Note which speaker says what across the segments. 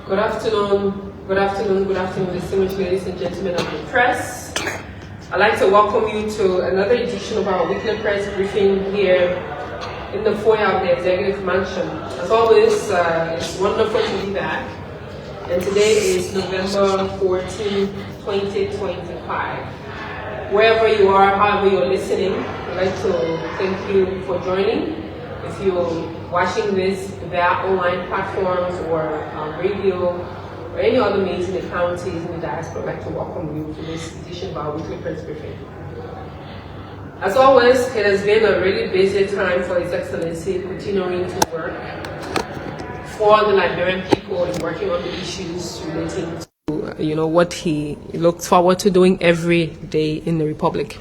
Speaker 1: Good afternoon, distinguished ladies and gentlemen of the press. I'd like to welcome you to another edition of our weekly press briefing here in the foyer of the Executive Mansion. As always, it's wonderful to be back. And today is November 14, 2025. Wherever you are, however you're listening, I'd like to thank you for joining. If you're watching this via online platforms or radio or any other means in the counties in the diaspora, I'd like to welcome you to this edition of our weekly press briefing. As always, it has been a really busy time for His Excellency continuing to work for the Liberian people and working on the issues relating to what he looks forward to doing every day in the Republic.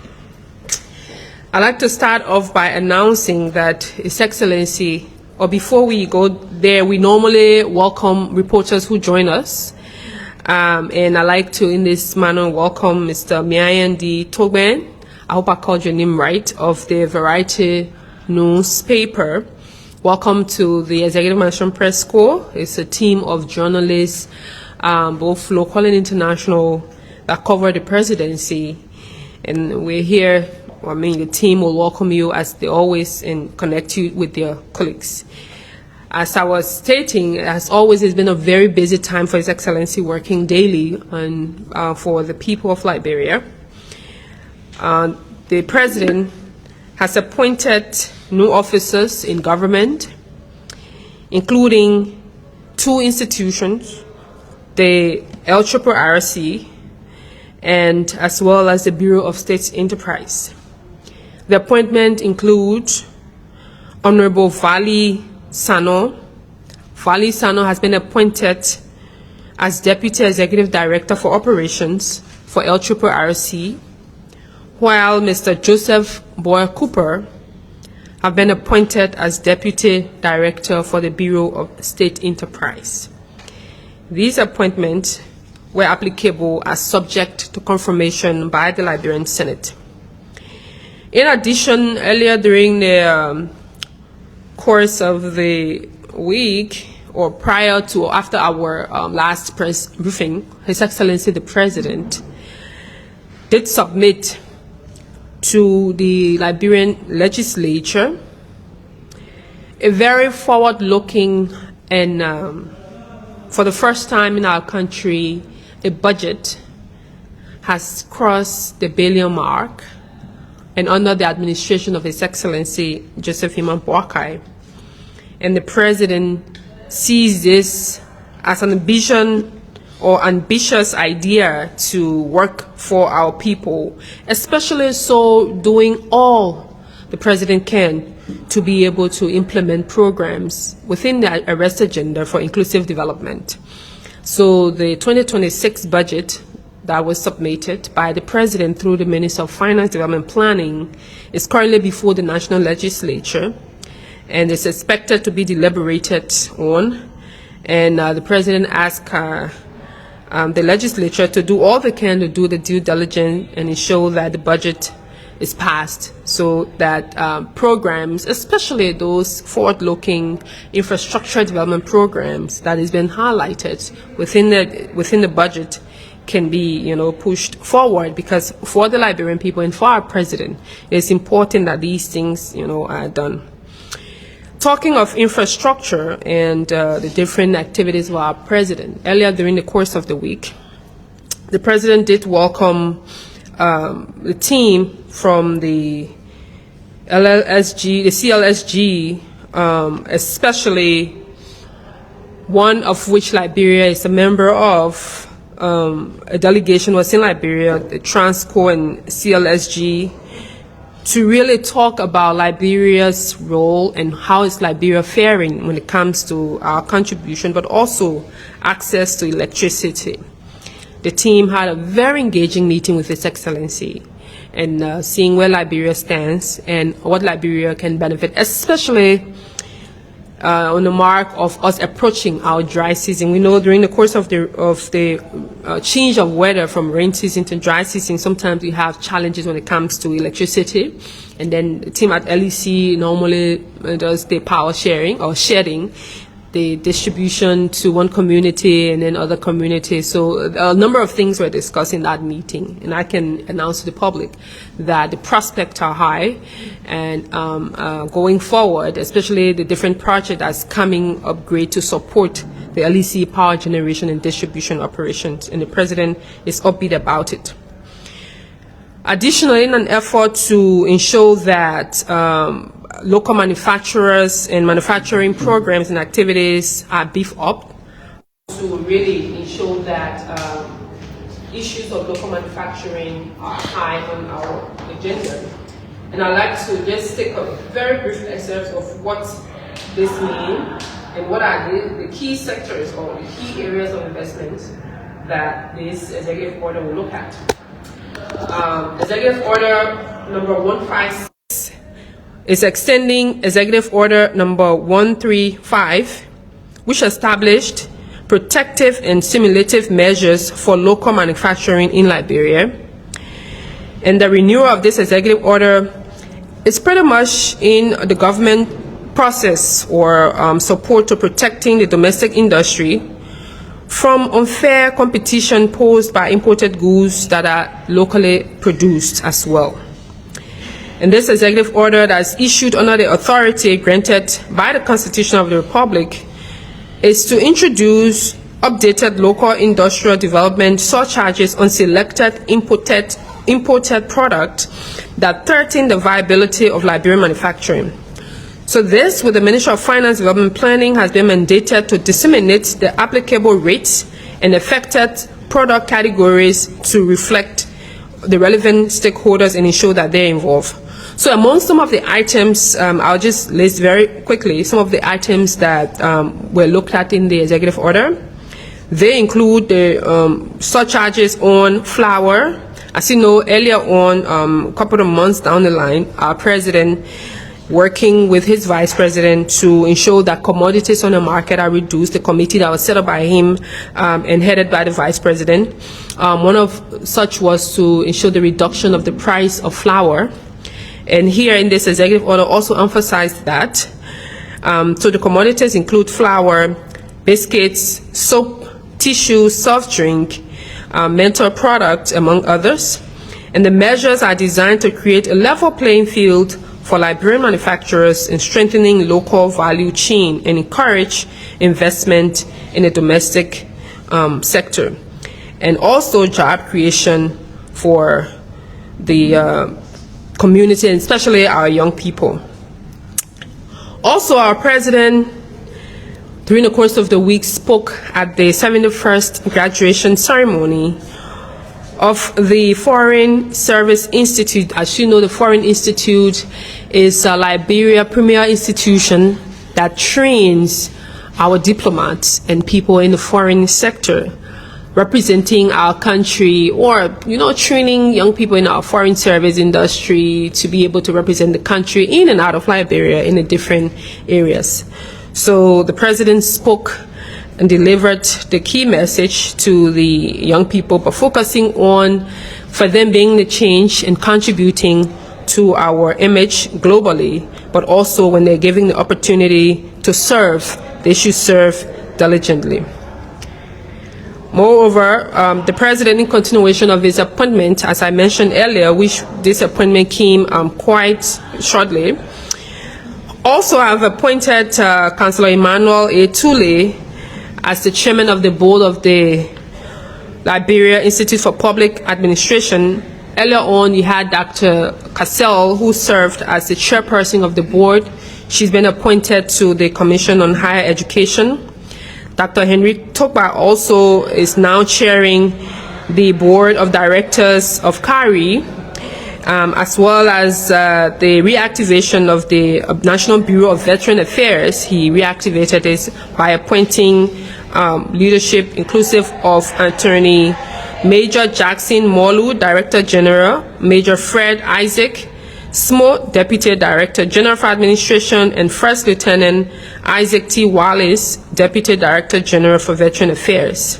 Speaker 1: I'd like to start off by announcing that His Excellency, or before we go there, we normally welcome reporters who join us. And I'd like to, in this manner, welcome Mr. Miayandi Togben, I hope I called your name right, of the Variety newspaper. Welcome to the Executive Mansion Press Corps. It's a team of journalists, both local and international, that cover the presidency. And we're here. The team will welcome you as they always and connect you with their colleagues. As I was stating, as always, it's been a very busy time for His Excellency working daily for the people of Liberia. The President has appointed new officers in government, including two institutions, the LRRC and as well as the Bureau of State Enterprise. The appointment includes Honorable Vali Sano. Vali Sano has been appointed as Deputy Executive Director for Operations for LRRC, while Mr. Joseph Boyer Cooper have been appointed as Deputy Director for the Bureau of State Enterprise. These appointments were applicable as subject to confirmation by the Liberian Senate. In addition, earlier during the course of the week, or prior to after our last press briefing, His Excellency the President did submit to the Liberian legislature a very forward-looking and for the first time in our country, a budget has crossed the billion mark, and under the administration of His Excellency Joseph Boakai. And the President sees this as an ambition or ambitious idea to work for our people, especially so doing all the President can to be able to implement programs within the arrest agenda for inclusive development. So the 2026 budget that was submitted by the President through the Minister of Finance, Development Planning is currently before the National Legislature and is expected to be deliberated on. And the President asked the legislature to do all they can to do the due diligence and ensure that the budget is passed so that programs, especially those forward-looking infrastructure development programs that has been highlighted within the budget, can be pushed forward, because for the Liberian people and for our President, it's important that these things are done. Talking of infrastructure and the different activities of our President, earlier during the course of the week, the President did welcome the team from the CLSG, especially one of which Liberia is a member of. A delegation was in Liberia, the Transco and CLSG, to really talk about Liberia's role and how is Liberia faring when it comes to our contribution, but also access to electricity. The team had a very engaging meeting with His Excellency and seeing where Liberia stands and what Liberia can benefit, especially on the mark of us approaching our dry season. We know during the course of the change of weather from rain season to dry season, sometimes we have challenges when it comes to electricity. And then the team at LEC normally does the power sharing or shedding. the distribution to one community and then other communities. So a number of things were discussed in that meeting, and I can announce to the public that the prospects are high, and going forward, especially the different projects that's coming upgrade to support the LEC power generation and distribution operations, and the President is upbeat about it. Additionally, in an effort to ensure that local manufacturers and manufacturing programs and activities are beefed up, to really ensure that issues of local manufacturing are high on our agenda. And I'd like to just take a very brief excerpt of what this means and what are the key sectors or the key areas of investment that this executive order will look at. Executive Order number 156 is extending Executive Order number 135, which established protective and stimulative measures for local manufacturing in Liberia. And the renewal of this executive order is pretty much in the government process or support to protecting the domestic industry from unfair competition posed by imported goods that are locally produced as well. And this executive order that is issued under the authority granted by the Constitution of the Republic is to introduce updated local industrial development surcharges on selected imported products that threaten the viability of Liberian manufacturing. So this, with the Ministry of Finance Development Planning, has been mandated to disseminate the applicable rates and affected product categories to reflect the relevant stakeholders and ensure that they're involved. So among some of the items, I'll just list very quickly some of the items that were looked at in the executive order. They include the surcharges on flour. As you know, earlier on, a couple of months down the line, our president, working with his vice president to ensure that commodities on the market are reduced, the committee that was set up by him and headed by the vice president. One of such was to ensure the reduction of the price of flour. And here in this executive order also emphasized that. So the commodities include flour, biscuits, soap, tissue, soft drink, menthol products, among others. And the measures are designed to create a level playing field for Liberian manufacturers in strengthening local value chain and encourage investment in the domestic sector, and also job creation for the community, and especially our young people. Also, our president, during the course of the week, spoke at the 71st graduation ceremony of the Foreign Service Institute. As you know, the Foreign Institute is Liberia premier institution that trains our diplomats and people in the foreign sector representing our country, or training young people in our foreign service industry to be able to represent the country in and out of Liberia in the different areas. So the president spoke and delivered the key message to the young people, but focusing on for them being the change and contributing to our image globally, but also when they're given the opportunity to serve, they should serve diligently. Moreover, the president, in continuation of his appointment, as I mentioned earlier, which this appointment came quite shortly, also have appointed Councillor Emmanuel A. Tule as the chairman of the board of the Liberia Institute for Public Administration. Earlier on, you had Dr. Cassell, who served as the chairperson of the board. She's been appointed to the Commission on Higher Education. Dr. Henry Tokba also is now chairing the board of directors of CARI, as well as the reactivation of the National Bureau of Veteran Affairs. He reactivated this by appointing leadership inclusive of Attorney Major Jackson Molu, Director General, Major Fred Isaac Smo, Deputy Director General for Administration, and First Lieutenant Isaac T. Wallace, Deputy Director General for Veteran Affairs.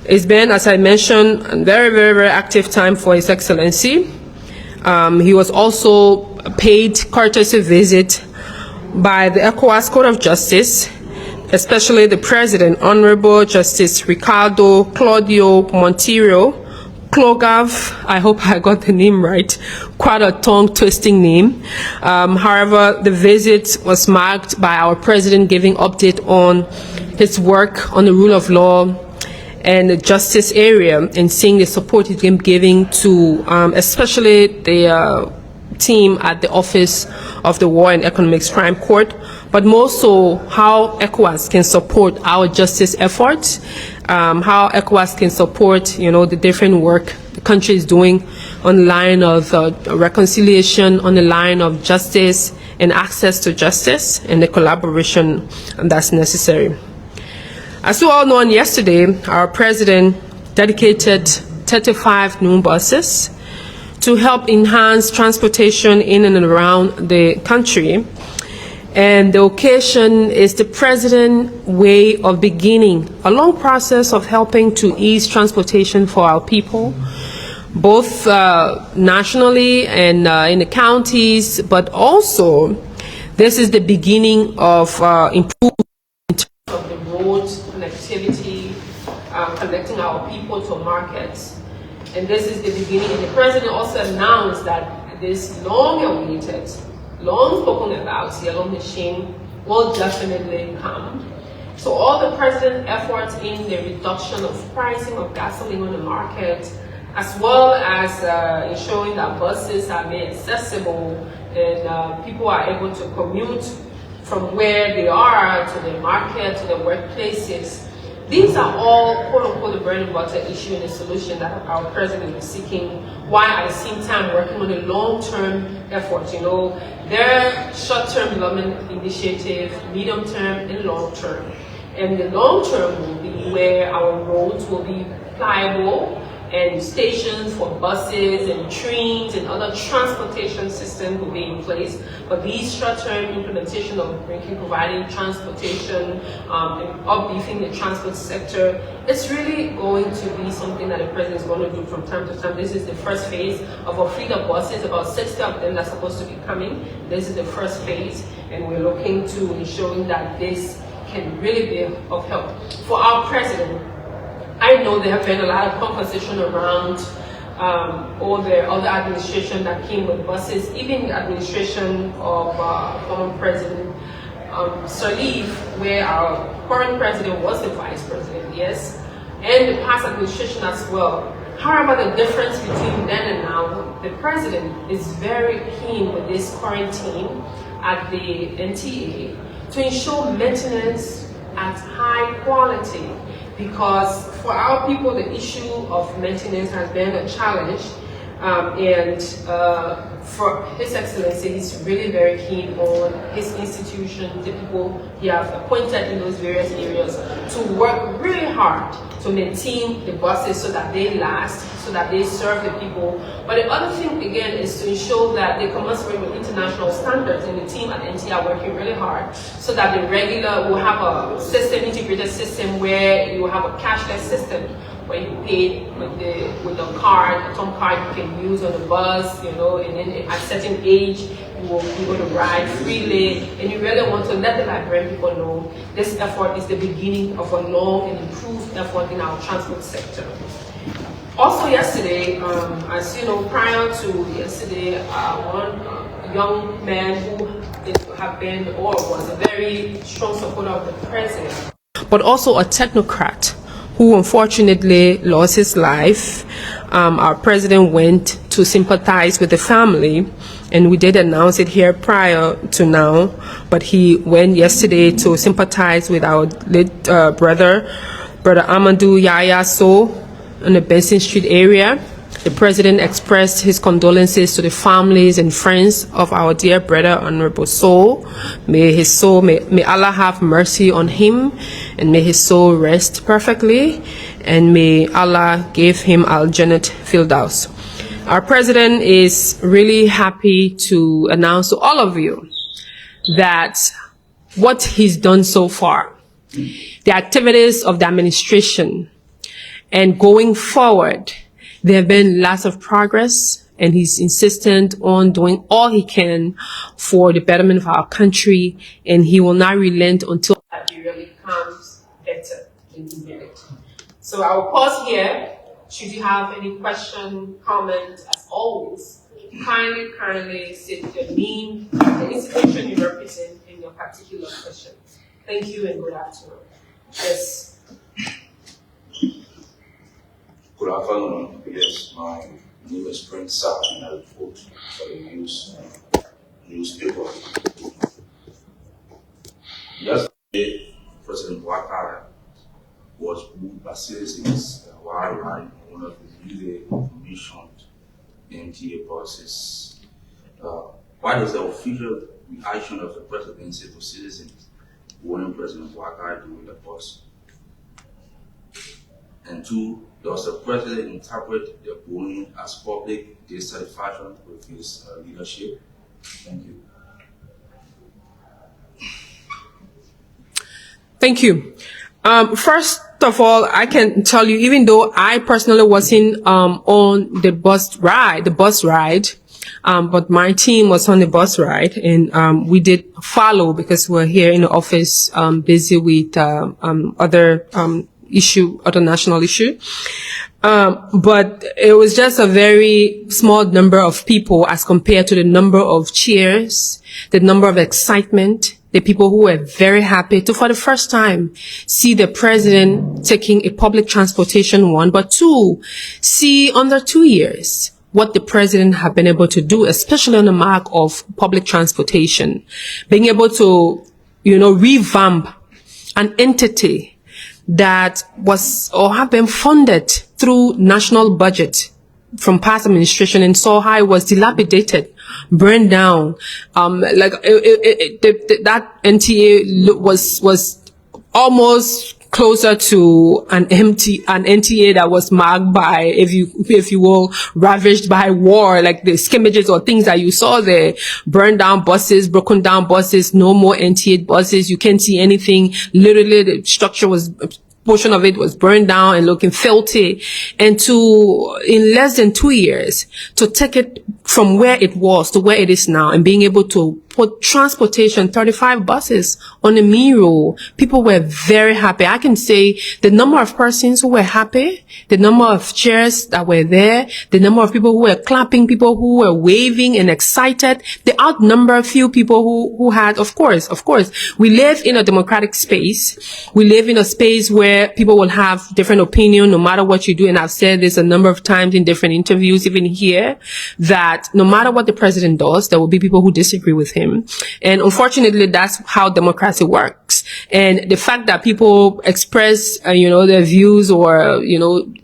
Speaker 1: It's been, as I mentioned, a very, very, very active time for His Excellency. He was also paid courtesy visit by the ECOWAS Court of Justice, especially the President, Honorable Justice Ricardo Claudio Monteiro Clogav. I hope I got the name right. Quite a tongue-twisting name. However, the visit was marked by our President giving update on his work on the rule of law and the justice area, and seeing the support he's been giving to especially the team at the Office of the War and Economic Crime Court, but more so how ECOWAS can support our justice efforts, how ECOWAS can support, the different work the country is doing on the line of reconciliation, on the line of justice and access to justice, and the collaboration that's necessary. As you all know, on yesterday, our President dedicated 35 new buses to help enhance transportation in and around the country. And the occasion is the President's way of beginning a long process of helping to ease transportation for our people, both nationally and in the counties, but also this is the beginning of improvement of the road connectivity, connecting our people to markets. And this is the beginning. And the President also announced that this long-awaited, long-spoken about yellow machine will definitely come. So all the President's efforts in the reduction of pricing of gasoline on the market, as well as ensuring that buses are made accessible and people are able to commute from where they are to the market, to the workplaces. These are all, quote-unquote, the bread and butter issue and the solution that our President is seeking, while at the same time working on a long-term effort. Their short-term development initiative, medium-term and long-term. And the long-term will be where our roads will be pliable and stations for buses and trains and other transportation systems will be in place. But these short-term implementation of providing transportation and upbeefing the transport sector, it's really going to be something that the President is going to do from time to time. This is the first phase of a fleet of buses, about 60 of them that's supposed to be coming. This is the first phase, and we're looking to ensuring that this can really be of help. For our President, I know there have been a lot of conversation around all the other administration that came with buses, even the administration of former President Sirleaf, where our current President was the Vice President, yes, and the past administration as well. However, the difference between then and now, the President is very keen with this current team at the NTA to ensure maintenance at high quality. Because for our people, the issue of maintenance has been a challenge, and for His Excellency, he's really very keen on his institution, the people he has appointed in those various areas, to work really hard to maintain the buses so that they last, so that they serve the people. But the other thing, again, is to ensure that they commensurate with international standards, and the team at NT are working really hard so that the regular will have a system, integrated system, where you have a cashless system where you pay with a card, a Tom card you can use on the bus, and then at a certain age you will be able to ride freely. And you really want to let the Liberian people know this effort is the beginning of a long and improved effort in our transport sector. Also yesterday, as you know, prior to yesterday, one young man who have been or was a very strong supporter of the President, but also a technocrat who unfortunately lost his life. Our President went to sympathize with the family, and we did announce it here prior to now, but he went yesterday to sympathize with our late brother Amadou Yaya So in the Benson Street area. The President expressed his condolences to the families and friends of our dear brother, Honorable Soul. May Allah have mercy on him, and may his soul rest perfectly, and may Allah give him Al-Jannat Firdaus. Our President is really happy to announce to all of you that what he's done so far, the activities of the administration, and going forward, there have been lots of progress, and he's insistent on doing all he can for the betterment of our country, and he will not relent until that really comes. becomes better in Liberia. So I will pause here. Should you have any question, comment, as always, kindly state your name, the institution you represent, and your particular question. Thank you and good afternoon. Yes.
Speaker 2: Good afternoon. Yes, my name is Prince Sa, and I report for the newspaper. Yesterday, President Ouattara was moved by citizens while riding one of the newly commissioned NTA buses. What is the official reaction of the presidency to citizens warning President Ouattara during the bus? And two, does the president interpret the bullying as public dissatisfaction with his leadership? Thank you.
Speaker 1: Thank you. First of all, I can tell you, even though I personally wasn't on the bus ride, but my team was on the bus ride, and we did follow because we're here in the office busy with other national issue. But it was just a very small number of people as compared to the number of cheers, the number of excitement, the people who were very happy to, for the first time, see the president taking a public transportation one, but two, see under 2 years what the president have been able to do, especially on the mark of public transportation, being able to, revamp an entity that was or have been funded through national budget from past administration and saw how it was dilapidated, burned down. That NTA was almost closer to an NTA that was marked by, if you will, ravaged by war, like the scrimmages or things that you saw there, burned down buses, broken down buses, no more NTA buses. You can't see anything. Literally, the structure portion of it was burned down and looking filthy. And in less than 2 years, to take it from where it was to where it is now and being able to put transportation, 35 buses on the Miro, people were very happy. I can say the number of persons who were happy, the number of chairs that were there, the number of people who were clapping, people who were waving and excited, they outnumber a few people who had, of course, we live in a democratic space. We live in a space where people will have different opinion no matter what you do. And I've said this a number of times in different interviews, even here, that no matter what the president does, there will be people who disagree with him. And unfortunately, that's how democracy works. And the fact that people express, their views or,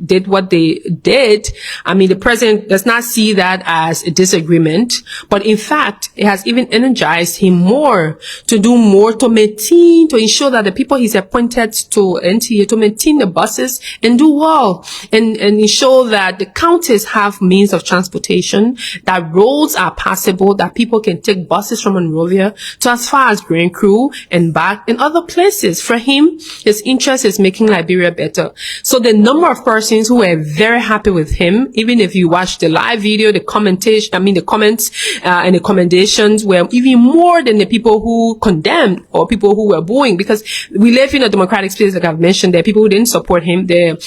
Speaker 1: did what they did, I mean, the president does not see that as a disagreement, but in fact, it has even energized him more to do more to ensure that the people he's appointed to NTA to maintain the buses and do well and ensure that the counties have means of transportation, that roads are passable, that people can take buses from Monrovia to as far as Brain Crew and back and other places. For him, his interest is making Liberia better. So the number of persons who were very happy with him, even if you watch the live video, the comments and the commendations were even more than the people who condemned or people who were booing, because we live in a democratic space, like I've mentioned. There are people who didn't support him. It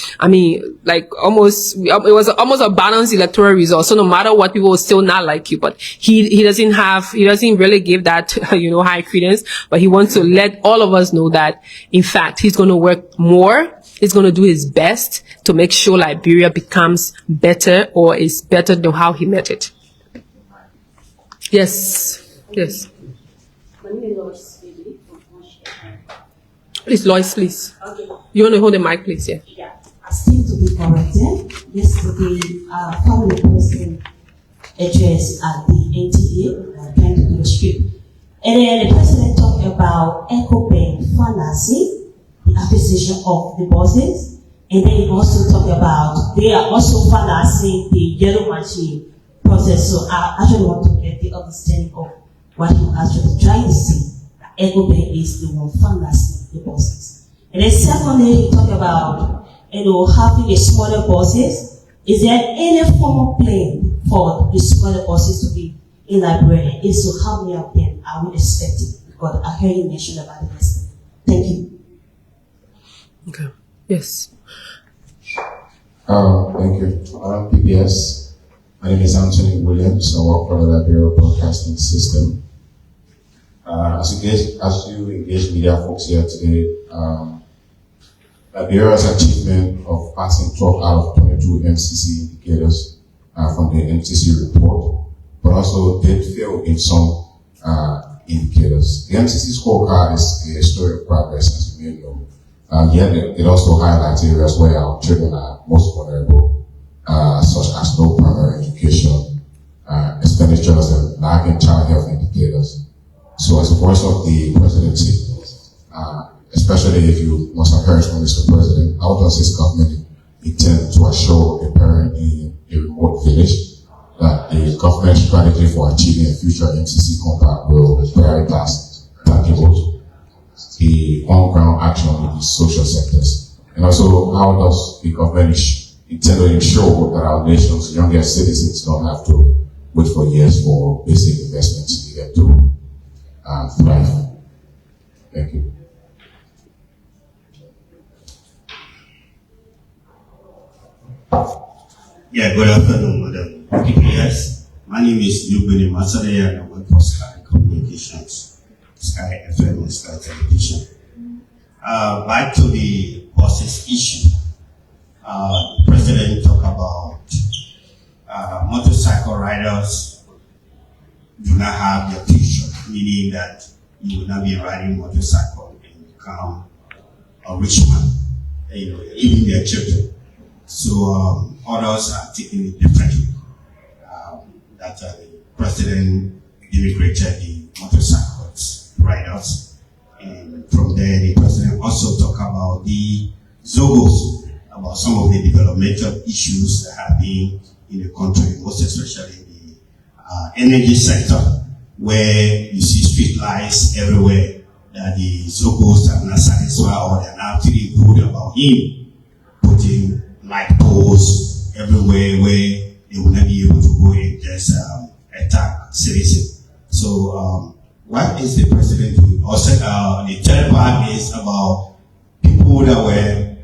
Speaker 1: was almost a balanced electoral result. So no matter what, people will still not like you, but he doesn't really give that, high credence, but he wants to let all of us know that, in fact, he's going to work more. He's going to do his best to make sure Liberia becomes better or is better than how he met it. Yes. Please, Lois, please. Okay. You want to hold the mic, please? Yeah.
Speaker 3: I seem to be corrected. Yesterday, following the president address at the NTA, trying to do a script. And then the president talked about EcoBank financing the acquisition of the buses. And then he also talked about they are also financing the yellow machine process. So I actually want to get the understanding of what he actually trying to say. EcoBank is the one financing the buses. And then secondly, he talked about having a smaller buses. Is there any formal plan for the smaller buses to be in Liberia? If so, how many of them are we expecting? Because I heard you mention about the rest. Thank you.
Speaker 1: Okay. Yes.
Speaker 4: Thank you. PBS. My name is Anthony Williams. I work for the Liberia Broadcasting System. As you engage media folks here today, Liberia's achievement of passing 12 out of 22 MCC indicators from the MCC report, but also did fail in some indicators. The MCC scorecard is a story of progress, as you may know. Yet it also highlights areas where our children are most vulnerable, such as no primary education, expenditures, and lagging child health indicators. So as a voice of the presidency, especially if you must have heard from Mr. President, how does his government intend to assure a parent in a remote village that the government strategy for achieving a future MCC compact will prioritize tangible, the on-ground action in the social sectors? And also, how does the government intend to ensure that our nation's youngest citizens don't have to wait for years for basic investments needed to thrive? Thank you.
Speaker 5: Yeah, good afternoon, Madam PPS. My name is Yubini Masare and I work for Sky Communications, Sky FM and Sky Television. Back to the buses issue. The President talked about motorcycle riders do not have the future, meaning that you will not be riding motorcycle and become a rich man, even their children. So others are taking it differently. That the President immigrated the motorcycles riders, and from there the President also talked about the Zogos, about some of the developmental issues that have been in the country, most especially in the energy sector, where you see street lights everywhere, that the Zogos are not satisfied or they're not feeling good about him putting light poles everywhere where they will not be able to go and just attack citizens. So what is the President doing? Also, the third part is about people that were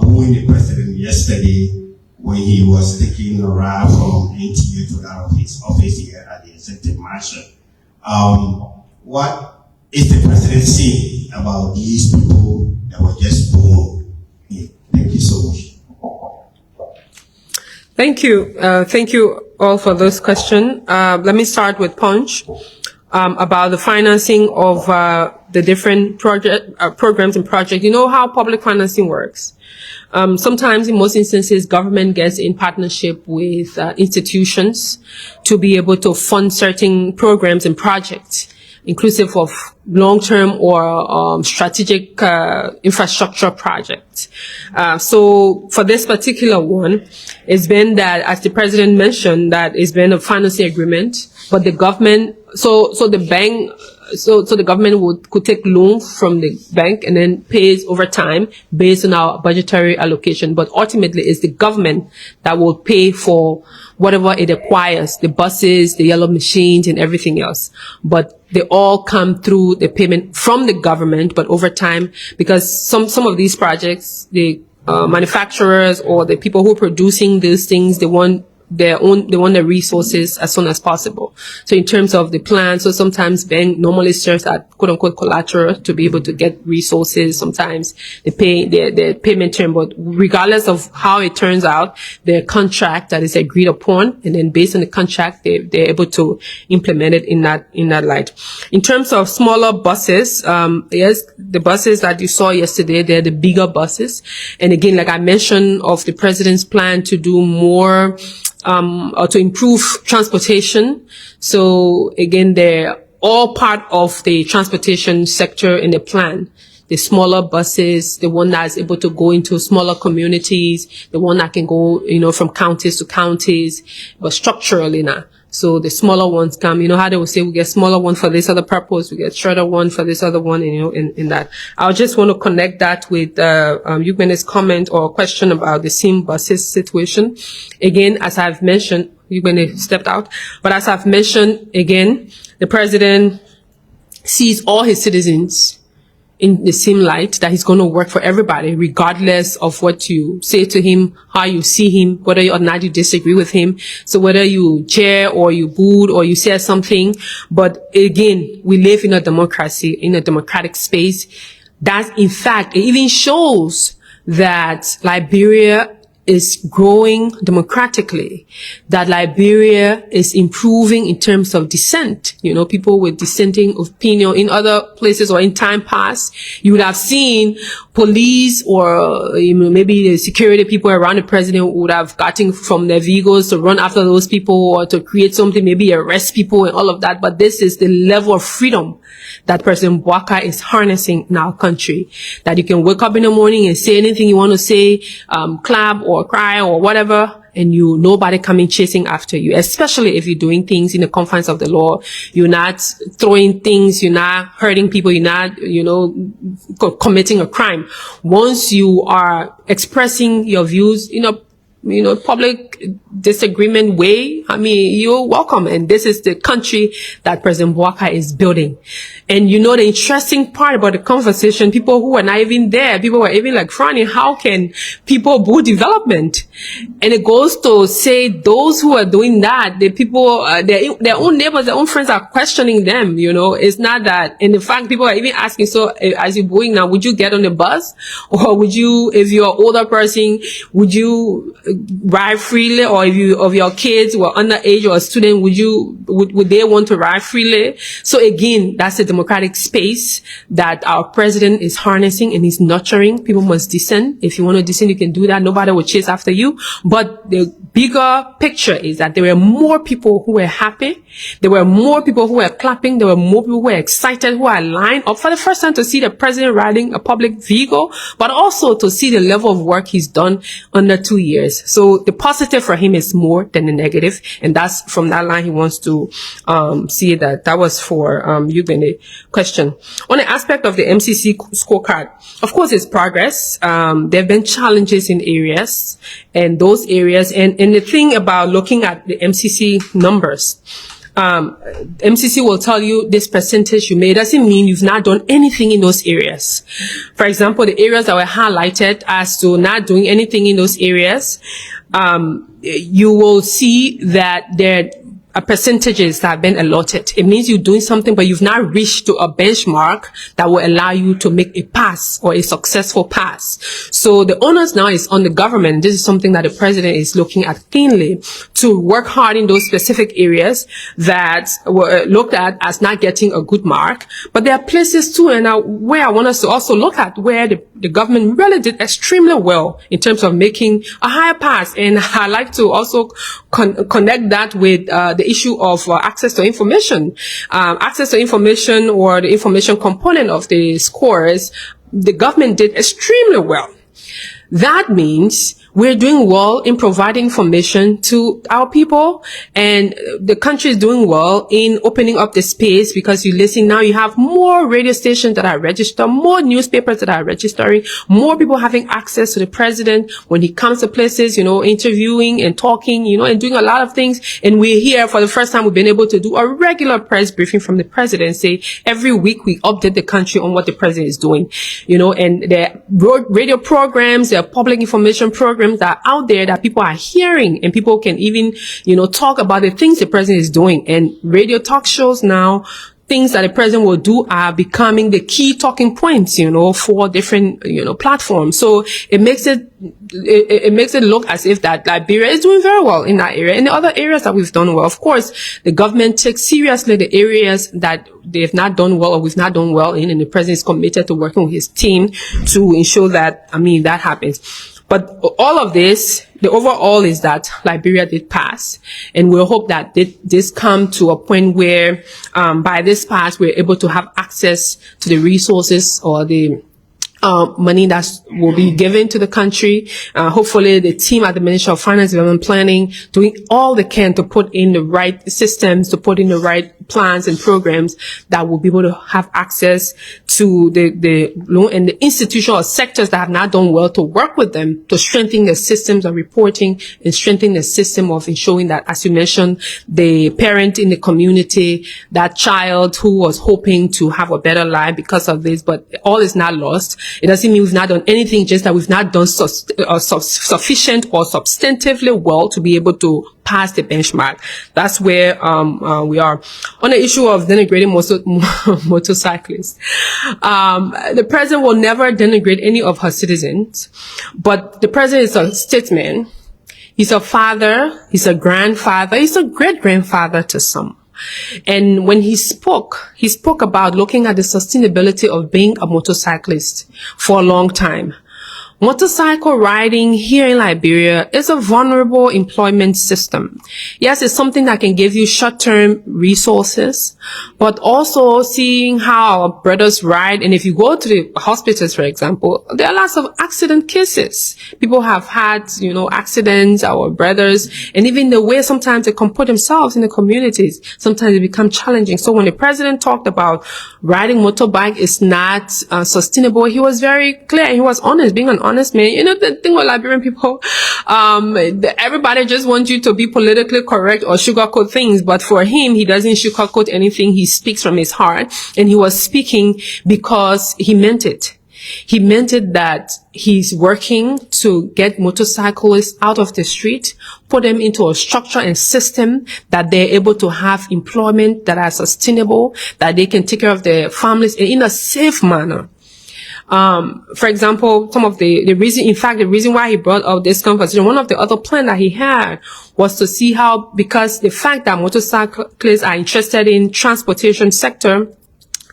Speaker 5: booing the President yesterday when he was taking a ride from NTA to that of his office here at the Executive Marshal. What is the President saying about these people that were just booed? Thank you so much.
Speaker 1: Thank you. Thank you all for this question. Let me start with Punch about the financing of the different programs and projects. You know how public financing works. Sometimes, in most instances, government gets in partnership with institutions to be able to fund certain programs and projects, inclusive of long-term or strategic infrastructure projects. So for this particular one, it's been that, as the President mentioned, that it's been a financing agreement, but the government, so the government could take loan from the bank and then pays over time based on our budgetary allocation. But ultimately, it's the government that will pay for whatever it acquires, the buses, the yellow machines, and everything else. But they all come through the payment from the government, but over time, because some of these projects, the manufacturers or the people who are producing these things, they want their resources as soon as possible. So in terms of the plan, so sometimes bank normally serves as quote unquote collateral to be able to get resources. Sometimes they pay their payment term, but regardless of how it turns out, their contract that is agreed upon, and then based on the contract, they're able to implement it in that light. In terms of smaller buses, yes, the buses that you saw yesterday, they're the bigger buses. And again, like I mentioned, of the President's plan to do more or to improve transportation. So again, they're all part of the transportation sector in the plan. The smaller buses, the one that's able to go into smaller communities, the one that can go, from counties to counties, but structurally now. So the smaller ones come, how they will say we get smaller one for this other purpose, we get shorter one for this other one, in that. I just want to connect that with, Eugene's comment or question about the SIM buses situation. Again, as I've mentioned, Eugene stepped out, but as I've mentioned, again, the President sees all his citizens in the same light, that he's going to work for everybody, regardless of what you say to him, how you see him, whether or not you disagree with him. So whether you cheer or you booed or you say something. But again, we live in a democracy, in a democratic space. That, in fact, it even shows that Liberia is growing democratically, that Liberia is improving in terms of dissent. You know, people with dissenting opinion in other places or in time past, you would have seen police or maybe the security people around the president would have gotten from their vehicles to run after those people or to create something, maybe arrest people and all of that. But this is the level of freedom that President Bouaka is harnessing in our country, that you can wake up in the morning and say anything you want to say, clap or cry or whatever, and nobody coming chasing after you, especially if you're doing things in the confines of the law. You're not throwing things, you're not hurting people, you're not, committing a crime. Once you are expressing your views in a public disagreement way, I mean, you're welcome. And this is the country that President Bouaka is building. And the interesting part about the conversation, people who were not even there, people were even like frowning, how can people boo development? And it goes to say those who are doing that, the people, their own neighbors, their own friends are questioning them, It's not that. And in fact, people are even asking, so as you're booing now, would you get on the bus? Or would you, if you're an older person, would you ride freely? Or if your kids were underage or a student, would they want to ride freely? So again, that's a democratic space that our president is harnessing and is nurturing. People must dissent. If you want to dissent, you can do that. Nobody will chase after you. But the bigger picture is that there were more people who were happy. There were more people who were clapping. There were more people who were excited, who are lined up for the first time to see the president riding a public vehicle, but also to see the level of work he's done under 2 years. So the positive for him is more than the negative. And that's from that line he wants to see that. That was for you, Benny. Question. On the aspect of the MCC scorecard, of course, it's progress. There have been challenges in areas, and those areas, and the thing about looking at the MCC numbers, MCC will tell you this percentage you made. It doesn't mean you've not done anything in those areas. For example, the areas that were highlighted as to not doing anything in those areas, you will see that there are percentages that have been allotted. It means you're doing something, but you've not reached to a benchmark that will allow you to make a pass or a successful pass. So the onus now is on the government. This is something that the president is looking at keenly, to work hard in those specific areas that were looked at as not getting a good mark. But there are places too, and where I want us to also look at where the government really did extremely well in terms of making a higher pass. And I like to also connect that with the issue of access to information. Access to information, or the information component of the scores, the government did extremely well. That means we're doing well in providing information to our people, and the country is doing well in opening up the space, because you listen now, you have more radio stations that are registered, more newspapers that are registering, more people having access to the president when he comes to places, interviewing and talking, and doing a lot of things. And we're here for the first time, we've been able to do a regular press briefing from the president. Say every week we update the country on what the president is doing, and the radio programs, the public information programs that are out there that people are hearing, and people can even, talk about the things the president is doing. And radio talk shows now, things that the president will do are becoming the key talking points, for different, platforms. So it makes it look as if that Liberia is doing very well in that area. And the other areas that we've done well, of course, the government takes seriously the areas that they've not done well or we've not done well in, and the president is committed to working with his team to ensure that, that happens. But all of this, the overall is that Liberia did pass, and we'll hope that this come to a point where, by this pass, we're able to have access to the resources or the money that will be given to the country. Hopefully the team at the Ministry of Finance and Development Planning doing all they can to put in the right systems, to put in the right plans and programs that will be able to have access to the loan and the institutional sectors that have not done well to work with them to strengthen the systems of reporting and strengthen the system of ensuring that, as you mentioned, the parent in the community, that child who was hoping to have a better life because of this, but all is not lost. It doesn't mean we've not done anything, just that we've not done sufficient or substantively well to be able to pass the benchmark. That's where we are. On the issue of denigrating motorcyclists, the president will never denigrate any of her citizens, but the president is a statesman. He's a father, he's a grandfather, he's a great-grandfather to some. And when he spoke about looking at the sustainability of being a motorcyclist for a long time. Motorcycle riding here in Liberia is a vulnerable employment system. Yes, it's something that can give you short-term resources, but also seeing how our brothers ride. And if you go to the hospitals, for example, there are lots of accident cases. People have had, accidents, our brothers, and even the way sometimes they comport themselves in the communities, sometimes it becomes challenging. So when the president talked about riding motorbike is not sustainable, he was very clear and he was honest, being an honest man. The thing with Liberian people, everybody just wants you to be politically correct or sugarcoat things, but for him, he doesn't sugarcoat anything. He speaks from his heart, and he was speaking because he meant it. He meant it that he's working to get motorcyclists out of the street, put them into a structure and system that they're able to have employment that are sustainable, that they can take care of their families in a safe manner. For example, some of the reason why he brought up this conversation, one of the other plans that he had was to see how, because the fact that motorcyclists are interested in transportation sector,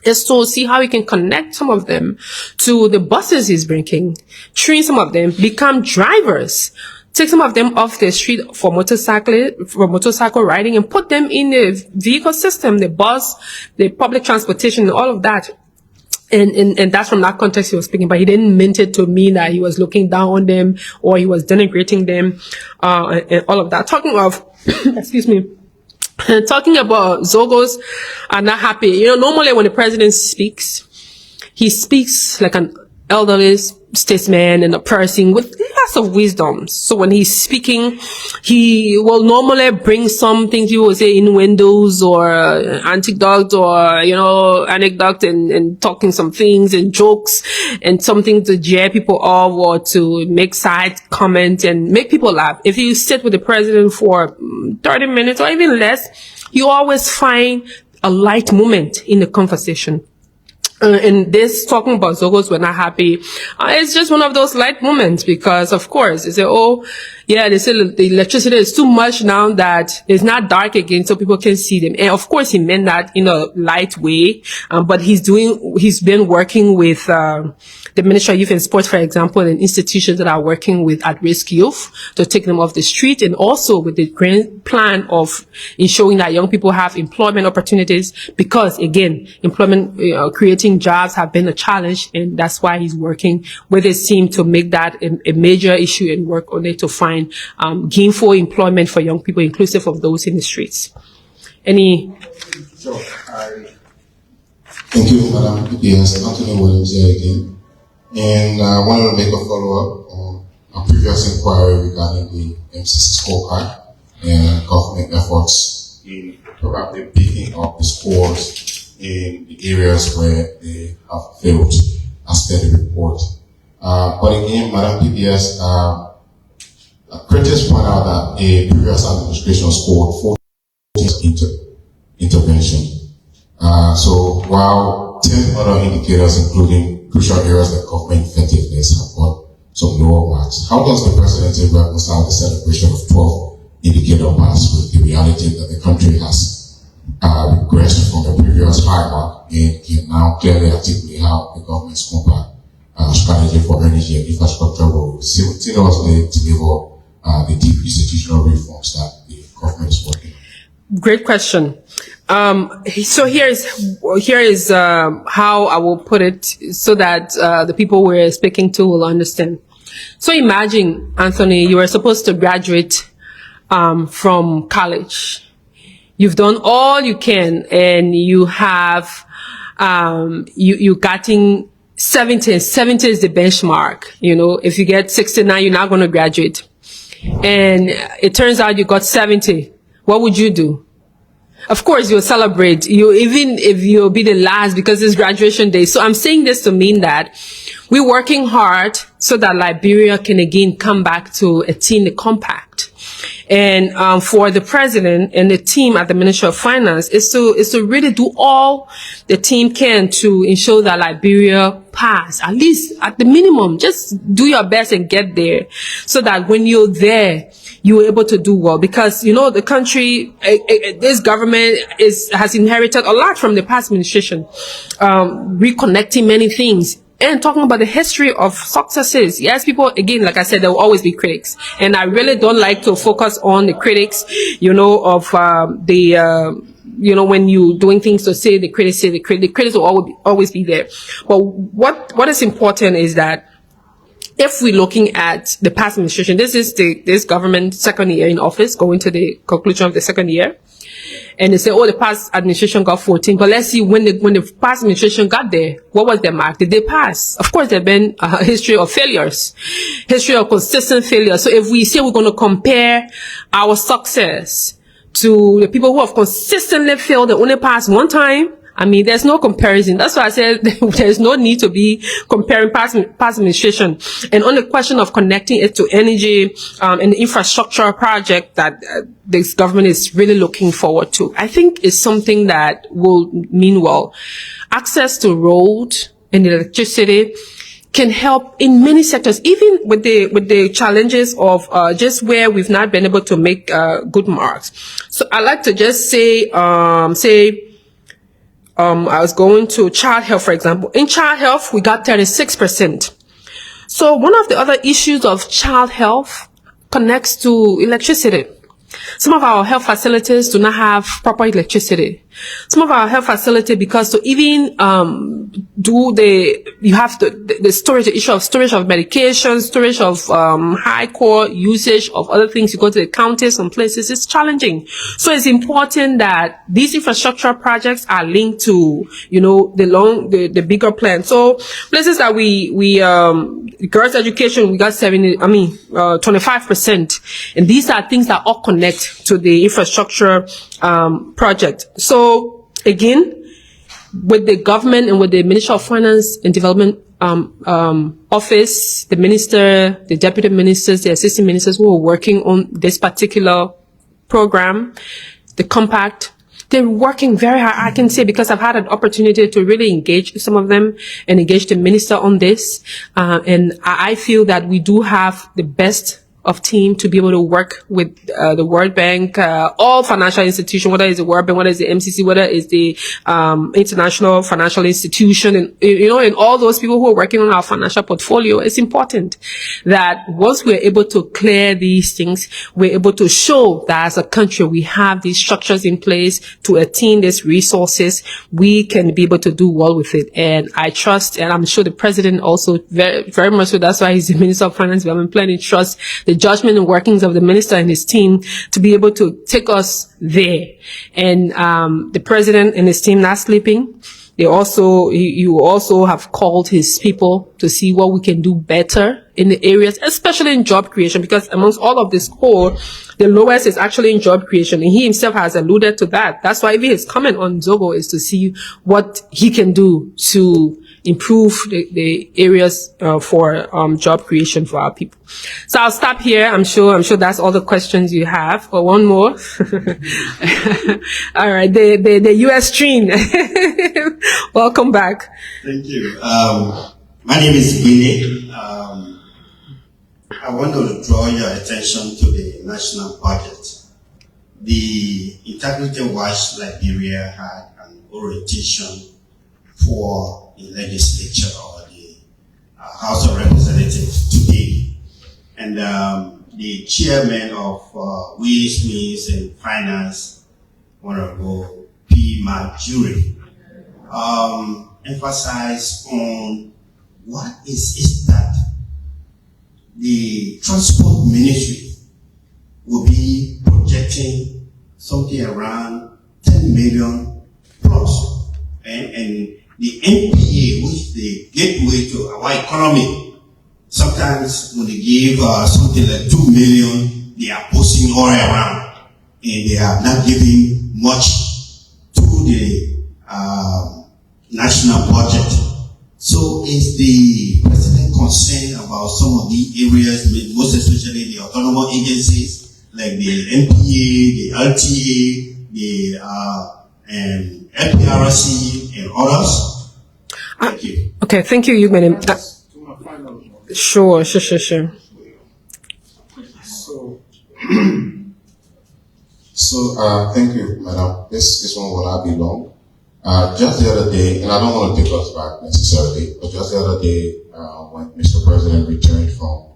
Speaker 1: is to see how he can connect some of them to the buses he's bringing, train some of them, become drivers, take some of them off the street for motorcycle riding and put them in the vehicle system, the bus, the public transportation, all of that. And that's from that context he was speaking, but he didn't mean it to mean that he was looking down on them or he was denigrating them, and all of that. Talking of, excuse me, talking about Zogos are not happy. Normally when the president speaks, he speaks like an elderly statesman and a person with lots of wisdom. So when he's speaking, he will normally bring some things you will say innuendos or anecdotes or, anecdote and talking some things and jokes and something to cheer people up or to make side comments and make people laugh. If you sit with the president for 30 minutes or even less, you always find a light moment in the conversation. And this talking about Zogos were not happy. It's just one of those light moments because, of course, they say, they say the electricity is too much now that it's not dark again so people can see them. And of course, he meant that in a light way. But he's been working with, the Ministry of Youth and Sports, for example, and institutions that are working with at-risk youth to take them off the street, and also with the grand plan of ensuring that young people have employment opportunities because, again, employment, creating jobs have been a challenge, and that's why he's working with his team to make that a major issue and work on it to find gainful employment for young people, inclusive of those in the streets. Any?
Speaker 4: Sure. Thank you, Madam. Yes, Anthony Williams here again. And I wanted to make a follow-up on a previous inquiry regarding the MCC scorecard and government efforts in probably picking up the scores in the areas where they have failed as per the report. But again, Madam PBS, critics point out that a previous administration scored 14 intervention. So while 10 other indicators, including crucial areas like government effectiveness, have got some lower marks, how does the presidency reconcile the celebration of 12 indicator marks with the reality that the country has regressed from the previous high mark and can now clearly articulate how the government's compact strategy for energy and infrastructure will simultaneously deliver the deep institutional reforms that the government is working on?
Speaker 1: Great question. So here is how I will put it so that the people we're speaking to will understand. So imagine, Anthony, you were supposed to graduate from college. You've done all you can, and you have you getting 70, and 70 is the benchmark. You know, if you get 69, you're not going to graduate. And it turns out you got 70. What would you do? Of course, you'll celebrate. Even if you'll be the last because it's graduation day. So I'm saying this to mean that we're working hard so that Liberia can again come back to attain the compact. And for the president and the team at the Ministry of Finance is to really do all the team can to ensure that Liberia pass, at least at the minimum. Just do your best and get there so that when you're there, you're able to do well. Because, you know, the country, this government has inherited a lot from the past administration, reconnecting many things. And talking about the history of successes. Yes, people, again, like I said, there will always be critics. And I really don't like to focus on the critics, you know, of you know, when you're doing things to say the critics will always be there. But what is important is that if we're looking at the past administration, this is this government second year in office, going to the conclusion of the second year. And they say, oh, the past administration got 14. But let's see, when the past administration got there, what was their mark? Did they pass? Of course, there's been a history of failures, history of consistent failure. So if we say we're going to compare our success to the people who have consistently failed, they only passed one time, I mean, there's no comparison. That's why I said there's no need to be comparing past administration. And on the question of connecting it to energy and the infrastructure project that this government is really looking forward to, I think is something that will mean well. Access to road and electricity can help in many sectors, even with the challenges of just where we've not been able to make good marks. So I like to just say I was going to child health, for example. In child health, we got 36%. So one of the other issues of child health connects to electricity. Some of our health facilities do not have proper electricity. Some of our health facilities, because to even the storage, the issue of storage of medication, storage of high core usage of other things, you go to the counties and places, it's challenging. So it's important that these infrastructure projects are linked to, you know, the bigger plan. So places that girls' education, we got 25%. And these are things that all connect to the infrastructure project. So again, with the government and with the Ministry of Finance and Development office, the minister, the deputy ministers, the assistant ministers who are working on this particular program, the compact, they're working very hard, I can say, because I've had an opportunity to really engage some of them and engage the minister on this. And I feel that we do have the best of team to be able to work with the World Bank, all financial institutions, whether it's the World Bank, whether it's the MCC, whether it's the International Financial Institution, and you know, and all those people who are working on our financial portfolio. It's important that once we're able to clear these things, we're able to show that as a country we have these structures in place to attain these resources. We can be able to do well with it, and I trust, and I'm sure the president also very, very much so. That's why he's the Minister of Finance, Development Planning. Trust the judgment and workings of the minister and his team to be able to take us there. And the president and his team not sleeping. You also have called his people to see what we can do better in the areas, especially in job creation, because amongst all of this score, the lowest is actually in job creation. And he himself has alluded to that. That's why even his comment on Zogo is to see what he can do to improve the areas for job creation for our people. So I'll stop here. I'm sure that's all the questions you have. Or one more. All right, the US stream. Welcome back.
Speaker 5: Thank you. My name is Bine. I want to draw your attention to the national budget. The Integrity Watch Liberia had an orientation for the legislature or the House of Representatives today. And the chairman of Ways, Means and Finance, Honorable P. Marjorie, emphasized on what is that the Transport Ministry will be projecting something around 10 million plus. And the NPA, which is the gateway to our economy, sometimes when they give something like 2 million, they are posting all around, and they are not giving much to the national budget. So is the president concerned about some of the areas, most especially the autonomous agencies like the NPA, the LTA, the LPRC, and others? Thank you.
Speaker 1: Okay, thank you, Madam. Sure.
Speaker 4: So, thank you, Madam. This one will not be long. Just the other day, and I don't want to take us back necessarily, but just the other day, when Mr. President returned from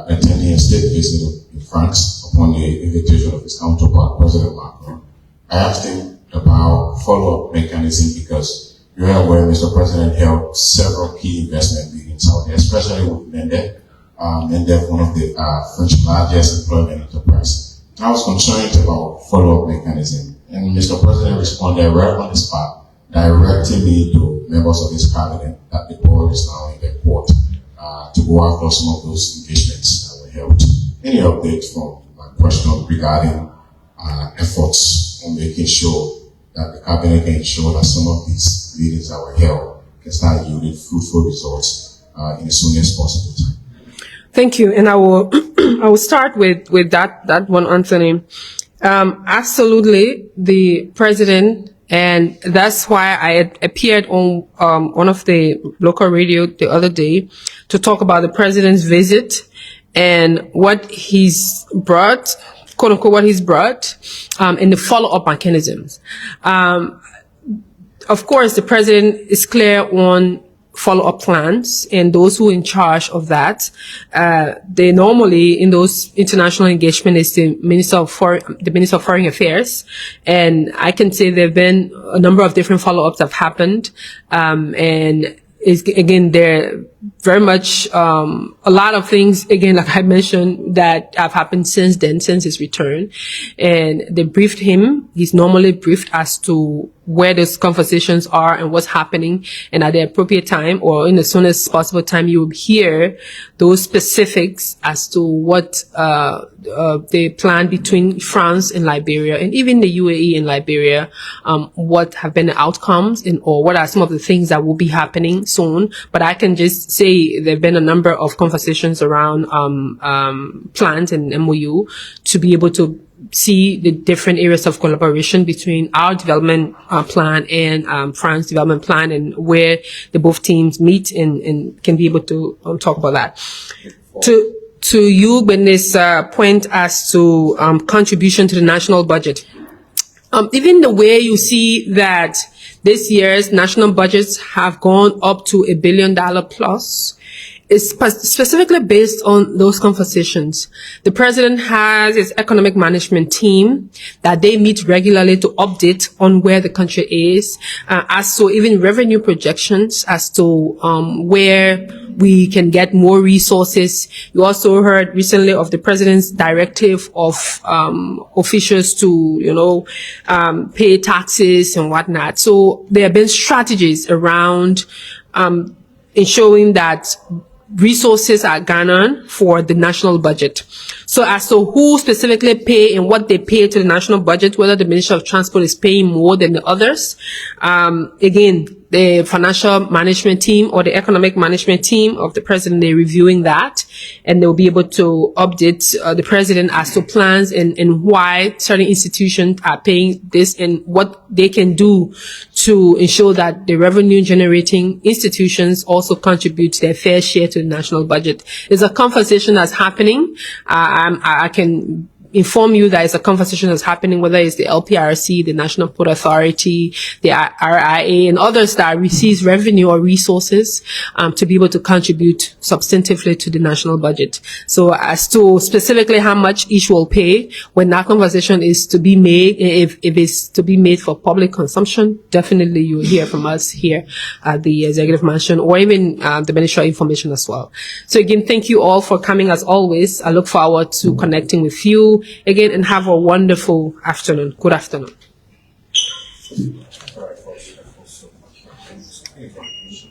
Speaker 4: attending a state visit in France upon the invitation of his counterpart, President Macron, I asked him about follow-up mechanism because you are aware Mr. President held several key investment meetings out there, especially with MENDEF. MENDEF, one of the French largest employment enterprise. I was concerned about follow-up mechanism, and Mr. President responded right on the spot, directing me to members of his cabinet that the board is now in the court to go after some of those engagements that were held. Any update from my question regarding efforts on making sure that the cabinet can ensure that some of these meetings that were held can start yielding fruitful results in the soonest possible time?
Speaker 1: Thank you, and I will start with that one, Anthony. Absolutely, the president, and that's why I appeared on one of the local radio the other day to talk about the president's visit and what he's brought, quote unquote, what he's brought, and the follow-up mechanisms. Of course, the president is clear on follow-up plans, and those who are in charge of that, they normally in those international engagement is the Minister of Foreign Affairs, and I can say there have been a number of different follow-ups that have happened, and is again there very much a lot of things again, like I mentioned, that have happened since then, since his return, and they briefed him. He's normally briefed as to where those conversations are and what's happening, and at the appropriate time or in the soonest possible time, you will hear those specifics as to what the plan between France and Liberia, and even the UAE and Liberia, what have been the outcomes or what are some of the things that will be happening soon. But I can just say there have been a number of conversations around plans and MOU to be able to see the different areas of collaboration between our development plan and France development plan, and where the both teams meet and can be able to talk about that. To you, when this point as to contribution to the national budget, even the way you see that this year's national budgets have gone up to $1 billion plus is specifically based on those conversations. The president has his economic management team that they meet regularly to update on where the country is, as to even revenue projections as to where we can get more resources. You also heard recently of the president's directive of officials to, pay taxes and whatnot. So there have been strategies around ensuring that resources are garnered for the national budget. So as to who specifically pay and what they pay to the national budget, whether the Ministry of Transport is paying more than the others, again, the financial management team or the economic management team of the president, they're reviewing that, and they'll be able to update the president as to plans and why certain institutions are paying this and what they can do to ensure that the revenue generating institutions also contribute their fair share to the national budget. It's a conversation that's happening. I can inform you that it's a conversation that's happening, whether it's the LPRC, the National Port Authority, the RIA, and others that receives revenue or resources to be able to contribute substantively to the national budget. So as to specifically how much each will pay, when that conversation is to be made, if it's to be made for public consumption, definitely you'll hear from us here at the Executive Mansion, or even the Ministry of Information as well. So again, thank you all for coming as always. I look forward to connecting with you again, and have a wonderful afternoon. Good afternoon.
Speaker 6: think it's education.